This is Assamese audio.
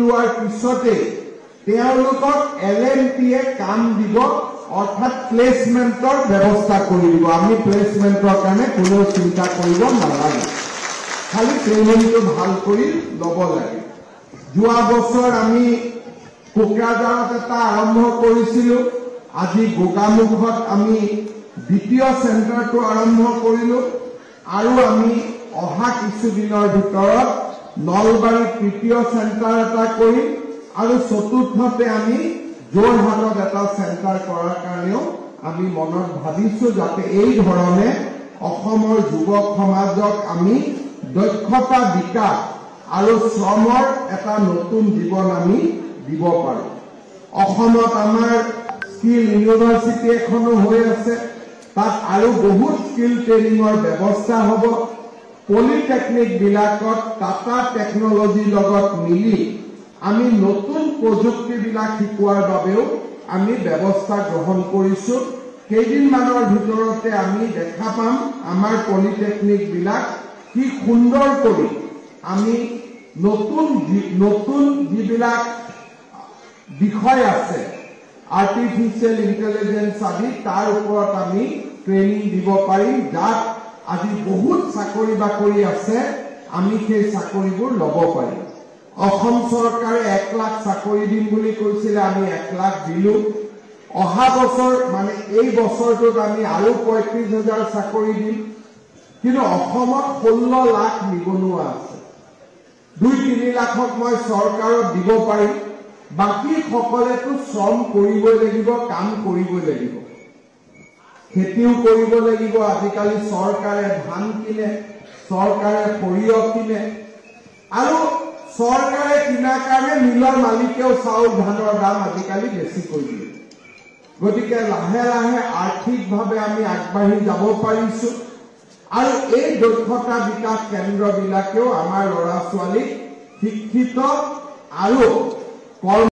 লোৱাৰ পিছতে তেওঁলোকক LMTয়ে কাম দিব, অৰ্থাৎ প্লেচমেন্টৰ ব্যৱস্থা কৰি দিব। আমি প্লেচমেন্টৰ কাৰণে কোনো চিন্তা কৰিব নালাগে, খালি ট্ৰেইনিংটো ভাল কৰি ল'ব লাগে। যোৱা বছৰ আমি কোকৰাঝাৰত এটা আৰম্ভ কৰিছিলো, আজি গোগামুখত আমি দ্বিতীয় চেণ্টাৰটো আৰম্ভ কৰিলো, আৰু আমি অহা কিছুদিনৰ ভিতৰত নলবাৰীত তৃতীয় চেণ্টাৰ এটা কৰিম, আৰু চতুৰ্থতে আমি যোৰহাটত এটা চেণ্টাৰ কৰাৰ কাৰণেও আমি মনত ভাবিছো, যাতে এই ধৰণে অসমৰ যুৱক সমাজক আমি দক্ষতা বিকাশ আৰু শ্ৰমৰ এটা নতুন জীৱন আমি দিব পাৰো। অসমত আমাৰ স্কিল ইউনিভাৰ্চিটি এখনো হৈ আছে, তাত আৰু বহুত স্কিল ট্ৰেইনিঙৰ ব্যৱস্থা হ'ব। পলিটেকনিক বিলাকত টাটা টেকনলজিৰ লগত মিলি আমি নতুন প্ৰযুক্তিবিলাক শিকোৱাৰ বাবেও আমি ব্যৱস্থা গ্ৰহণ কৰিছো। কেইদিনমানৰ ভিতৰতে আমি দেখা পাম আমাৰ পলিটেকনিক বিলাক কি সুন্দৰ কৰি আমি নতুন যিবিলাক বিষয় আছে আৰ্টিফিচিয়েল ইন্টেলিজেন্স আদি, তাৰ ওপৰত আমি ট্ৰেইনিং দিব পাৰিম, যাক আজি বহুত চাকৰি বাকৰি আছে, আমি সেই চাকৰিবোৰ ল'ব পাৰিম। অসম চৰকাৰে 1 লাখ চাকৰি দিম বুলি কৈছিলে, আমি 1 লাখ দিলো। অহা বছৰ মানে এই বছৰটোত আমি আৰু 35,000 চাকৰি দিম, কিন্তু অসমত 16 লাখ নিবনুৱা আছে। 2-3 লাখক মই চৰকাৰক দিব পাৰিম, বাকী সকলেতো শ্ৰম কৰিবই লাগিব, কাম কৰিবই লাগিব, খেতিও কৰিব লাগিব। আজিকালি চৰকাৰে ধান কিনে, চৰকাৰে সৰিয়হ কিনে, আৰু চৰকাৰে কিনাৰ কাৰণে মিলৰ মালিকেও চাউল ধানৰ দাম আজিকালি বেছি কৰি দিয়ে। গতিকে লাহে লাহে আৰ্থিকভাৱে আমি আগবাঢ়ি যাব পাৰিছো, আৰু এই দক্ষতা বিকাশ কেন্দ্ৰবিলাকেও আমাৰ ল'ৰা ছোৱালীক শিক্ষিত আৰু কৰ্ম